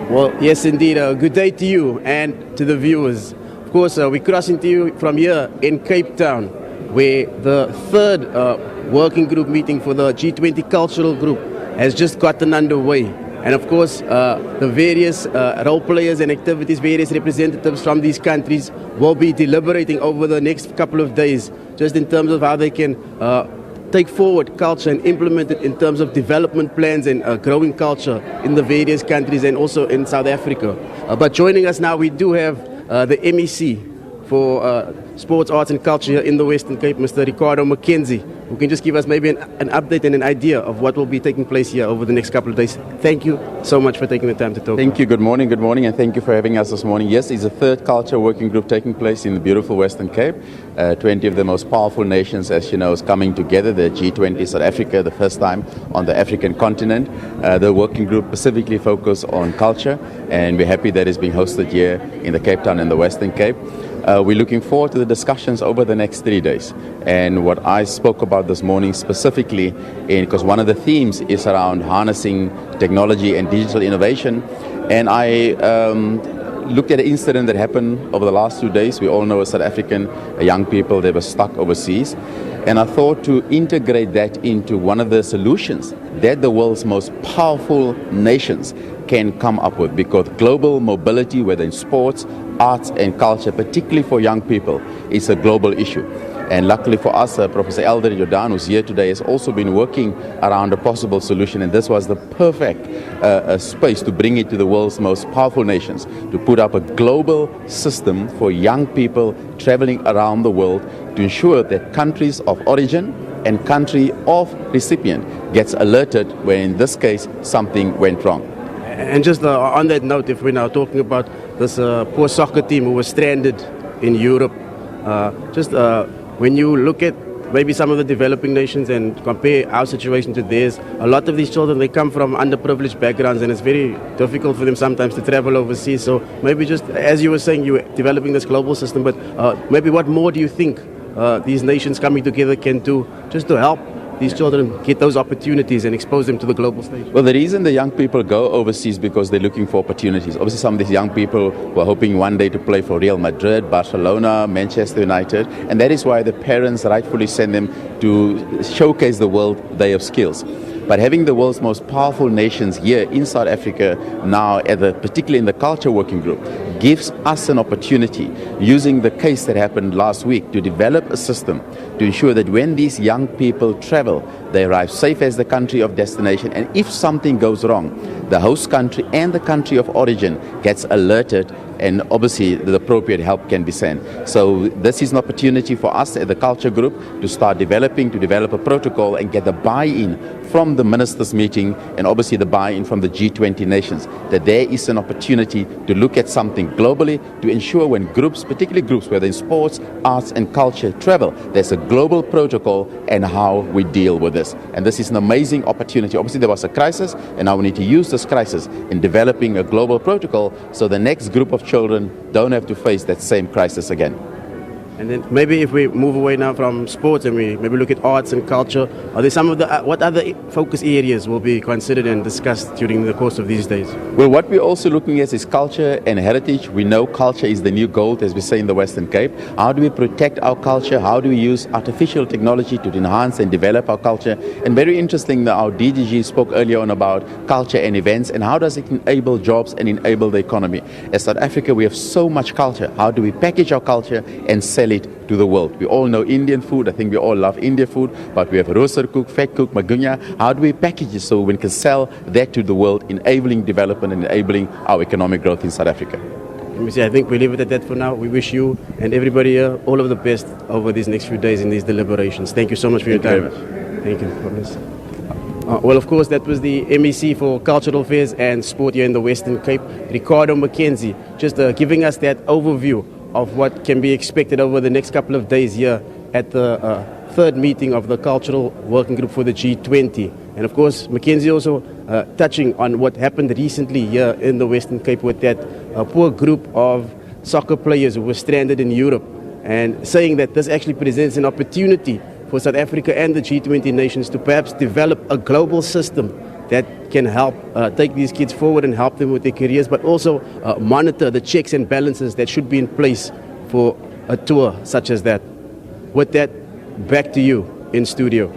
Well, yes, indeed. Good day to you and to the viewers. Of course, we're crossing to you from here in Cape Town, where the third working group meeting for the G20 Cultural Group has just gotten underway. And of course, the various role players and activities, various representatives from these countries will be deliberating over the next couple of days, just in terms of how they can take forward culture and implement it in terms of development plans and growing culture in the various countries and also in South Africa. But joining us now, we do have the MEC for Sports, Arts and Culture here in the Western Cape, Mr. Ricardo Mackenzie, who can just give us maybe an update and an idea of what will be taking place here over the next couple of days. Thank you so much for taking the time to talk. Thank you. Good morning, and thank you for having us this morning. Yes, it's the third culture working group taking place in the beautiful Western Cape. 20 of the most powerful nations, as you know, is coming together. The G20 South Africa, the first time on the African continent. The working group specifically focused on culture, and we're happy that it's being hosted here in the Cape Town and the Western Cape. We're looking forward to the discussions over the next 3 days. And what I spoke about this morning specifically, because one of the themes is around harnessing technology and digital innovation. And I looked at an incident that happened over the last 2 days. We all know as South African young people, they were stuck overseas. And I thought to integrate that into one of the solutions that the world's most powerful nations can come up with, because global mobility, whether in sports, arts and culture, particularly for young people, is a global issue. And luckily for us, Professor Elder Jordan, who's here today, has also been working around a possible solution, and this was the perfect space to bring it to the world's most powerful nations, to put up a global system for young people traveling around the world to ensure that countries of origin and country of recipient gets alerted when, in this case, something went wrong. And just on that note, if we're now talking about this poor soccer team who was stranded in Europe, when you look at maybe some of the developing nations and compare our situation to theirs, a lot of these children, they come from underprivileged backgrounds, and it's very difficult for them sometimes to travel overseas. So maybe just, as you were saying, you were developing this global system, but maybe what more do you think these nations coming together can do just to help these children get those opportunities and expose them to the global stage? Well, the reason the young people go overseas because they're looking for opportunities. Obviously, some of these young people were hoping one day to play for Real Madrid, Barcelona, Manchester United, and that is why the parents rightfully send them to showcase the world their skills. But having the world's most powerful nations here in South Africa now, particularly in the Culture Working Group, gives us an opportunity, using the case that happened last week, to develop a system to ensure that when these young people travel, they arrive safe as the country of destination, and if something goes wrong, the host country and the country of origin gets alerted, and obviously the appropriate help can be sent. So this is an opportunity for us at the Culture Group to start develop a protocol and get the buy-in from the ministers' meeting, and obviously the buy-in from the G20 nations, that there is an opportunity to look at something globally to ensure when groups, particularly groups whether in sports, arts and culture, travel, there's a global protocol and how we deal with this. And this is an amazing opportunity. Obviously there was a crisis, and now we need to use this crisis in developing a global protocol so the next group of children don't have to face that same crisis again. And then maybe if we move away now from sports and we maybe look at arts and culture, are there some of the what other focus areas will be considered and discussed during the course of these days? Well, what we're also looking at is culture and heritage. We know culture is the new gold, as we say in the Western Cape. How do we protect our culture? How do we use artificial technology to enhance and develop our culture? And very interesting that our DDG spoke earlier on about culture and events, and how does it enable jobs and enable the economy. As South Africa, we have so much culture. How do we package our culture and sell it to the world? We all know Indian food. I think we all love Indian food, but we have roserkoek, vetkoek, magunya. How do we package it so we can sell that to the world, enabling development and enabling our economic growth in South Africa? Let me see, I think we leave it at that for now. We wish you and everybody here all of the best over these next few days in these deliberations. Thank you so much for your time. Thank you for this. Well, of course, that was the MEC for Cultural Affairs and Sport here in the Western Cape, Ricardo Mackenzie, just giving us that overview of what can be expected over the next couple of days here at the third meeting of the Cultural Working Group for the G20. And of course, Mackenzie also touching on what happened recently here in the Western Cape with that poor group of soccer players who were stranded in Europe, and saying that this actually presents an opportunity for South Africa and the G20 nations to perhaps develop a global system that can help take these kids forward and help them with their careers, but also monitor the checks and balances that should be in place for a tour such as that. With that, back to you in studio.